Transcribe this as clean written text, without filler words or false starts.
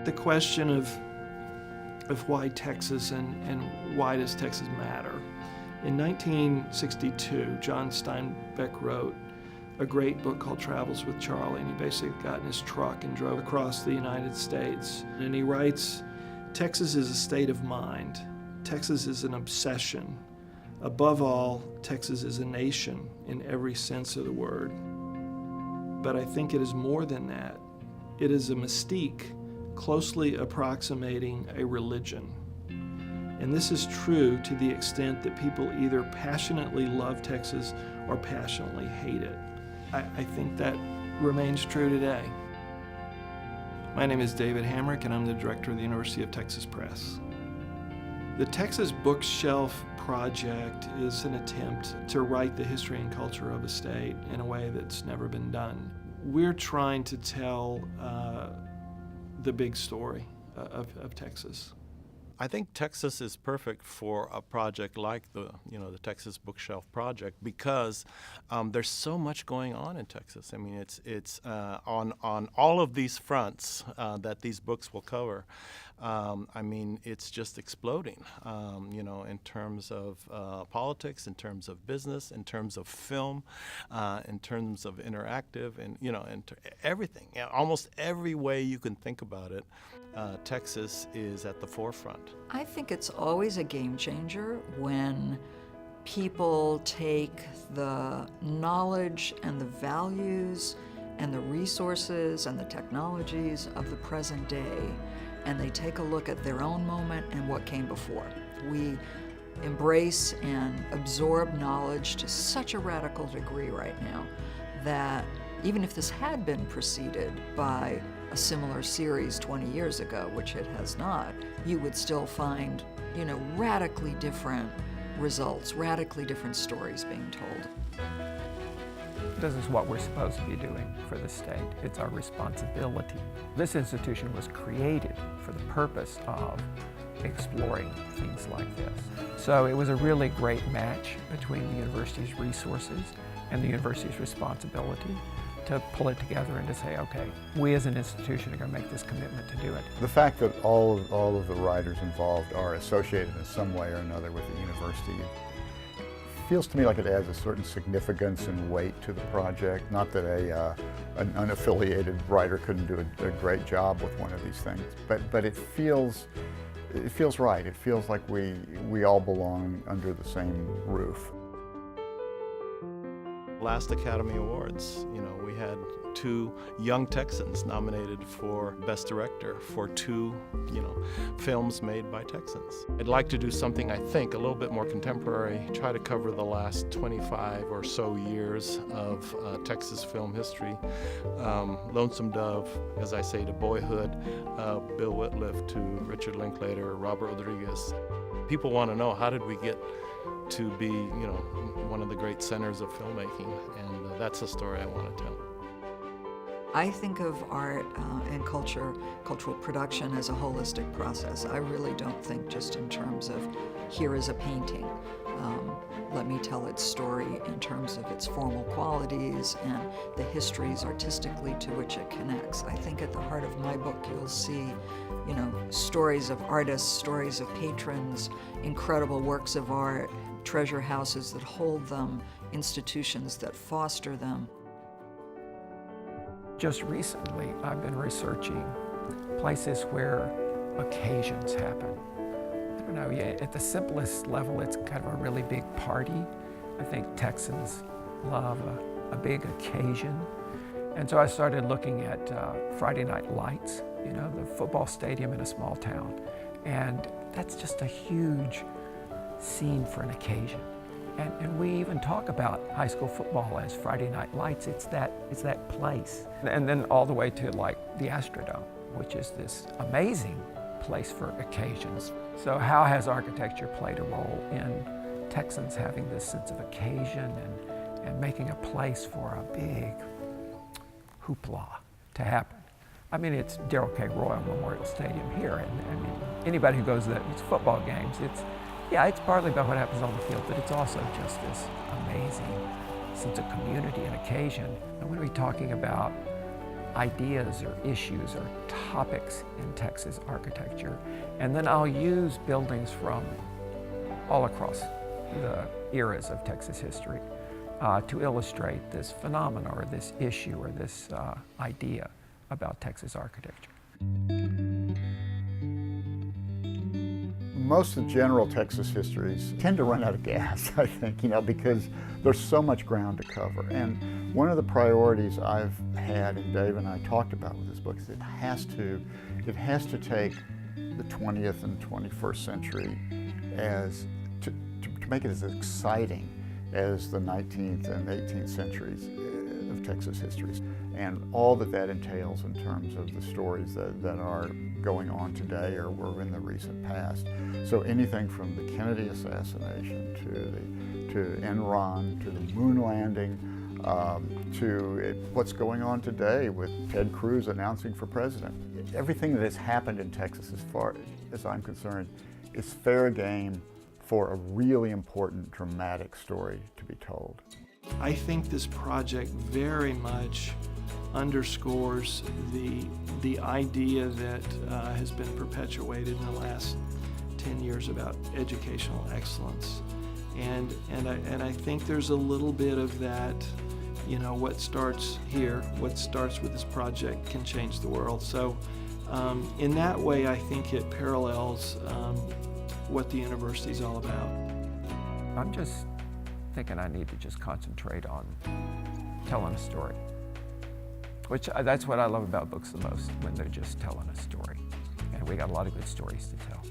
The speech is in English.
the question of why Texas and why does Texas matter. In 1962, John Steinbeck wrote a great book called Travels with Charlie, and he basically got in his truck and drove across the United States. And he writes, Texas is a state of mind. Texas is an obsession. Above all, Texas is a nation in every sense of the word. But I think it is more than that. It is a mystique closely approximating a religion. And this is true to the extent that people either passionately love Texas or passionately hate it. I think that remains true today. My name is David Hamrick, and I'm the director of the University of Texas Press. The Texas Bookshelf Project is an attempt to write the history and culture of a state in a way that's never been done. We're trying to tell the big story of Texas. I think Texas is perfect for a project like the Texas Bookshelf Project because there's so much going on in Texas. I mean, it's on all of these fronts that these books will cover. I mean, it's just exploding, in terms of politics, in terms of business, in terms of film, in terms of interactive, and everything. Almost every way you can think about it, Texas is at the forefront. I think it's always a game changer when people take the knowledge and the values and the resources and the technologies of the present day, and they take a look at their own moment and what came before. We embrace and absorb knowledge to such a radical degree right now that even if this had been preceded by a similar series 20 years ago, which it has not, you would still find, radically different results, radically different stories being told. This is what we're supposed to be doing for the state. It's our responsibility. This institution was created for the purpose of exploring things like this. So it was a really great match between the university's resources and the university's responsibility to pull it together and to say, okay, we as an institution are going to make this commitment to do it. The fact that all of the writers involved are associated in some way or another with the university feels to me like it adds a certain significance and weight to the project. Not that an unaffiliated writer couldn't do a great job with one of these things, but it feels right. It feels like we all belong under the same roof. Last Academy Awards, we had 2 young Texans nominated for Best Director for 2, films made by Texans. I'd like to do something, I think, a little bit more contemporary, try to cover the last 25 or so years of Texas film history. Lonesome Dove, as I say, to Boyhood, Bill Whitliff to Richard Linklater, Robert Rodriguez. People want to know, how did we get to be, one of the great centers of filmmaking, and that's the story I want to tell. I think of art and cultural production as a holistic process. I really don't think just in terms of, here is a painting. Let me tell its story in terms of its formal qualities and the histories artistically to which it connects. I think at the heart of my book you'll see, stories of artists, stories of patrons, incredible works of art, treasure houses that hold them, institutions that foster them. Just recently, I've been researching places where occasions happen. I don't know, at the simplest level, it's kind of a really big party. I think Texans love a big occasion. And so I started looking at Friday Night Lights, the football stadium in a small town. And that's just a huge scene for an occasion. And we even talk about high school football as Friday Night Lights. It's that place. And then all the way to like the Astrodome, which is this amazing place for occasions. So how has architecture played a role in Texans having this sense of occasion and making a place for a big hoopla to happen? I mean, it's Darrell K. Royal Memorial Stadium here, and I mean, anybody who goes to these football games, it's partly about what happens on the field, but it's also just this amazing sense of community and occasion. And when we're talking about ideas or issues or topics in Texas architecture. And then I'll use buildings from all across the eras of Texas history to illustrate this phenomenon or this issue or this idea about Texas architecture. Most of the general Texas histories tend to run out of gas, I think, because there's so much ground to cover. And one of the priorities I've had, and Dave and I talked about with this book, is it has to take the 20th and 21st century to make it as exciting as the 19th and 18th centuries of Texas histories, and all that entails in terms of the stories that are going on today or were in the recent past. So anything from the Kennedy assassination to Enron, to the moon landing, to what's going on today with Ted Cruz announcing for president. Everything that has happened in Texas, as far as I'm concerned, is fair game for a really important, dramatic story to be told. I think this project very much underscores the idea that has been perpetuated in the last 10 years about educational excellence. And I think there's a little bit of that, what starts here, what starts with this project can change the world. So in that way, I think it parallels what the university is all about. I'm just thinking I need to just concentrate on telling a story. That's what I love about books the most, when they're just telling a story. And we got a lot of good stories to tell.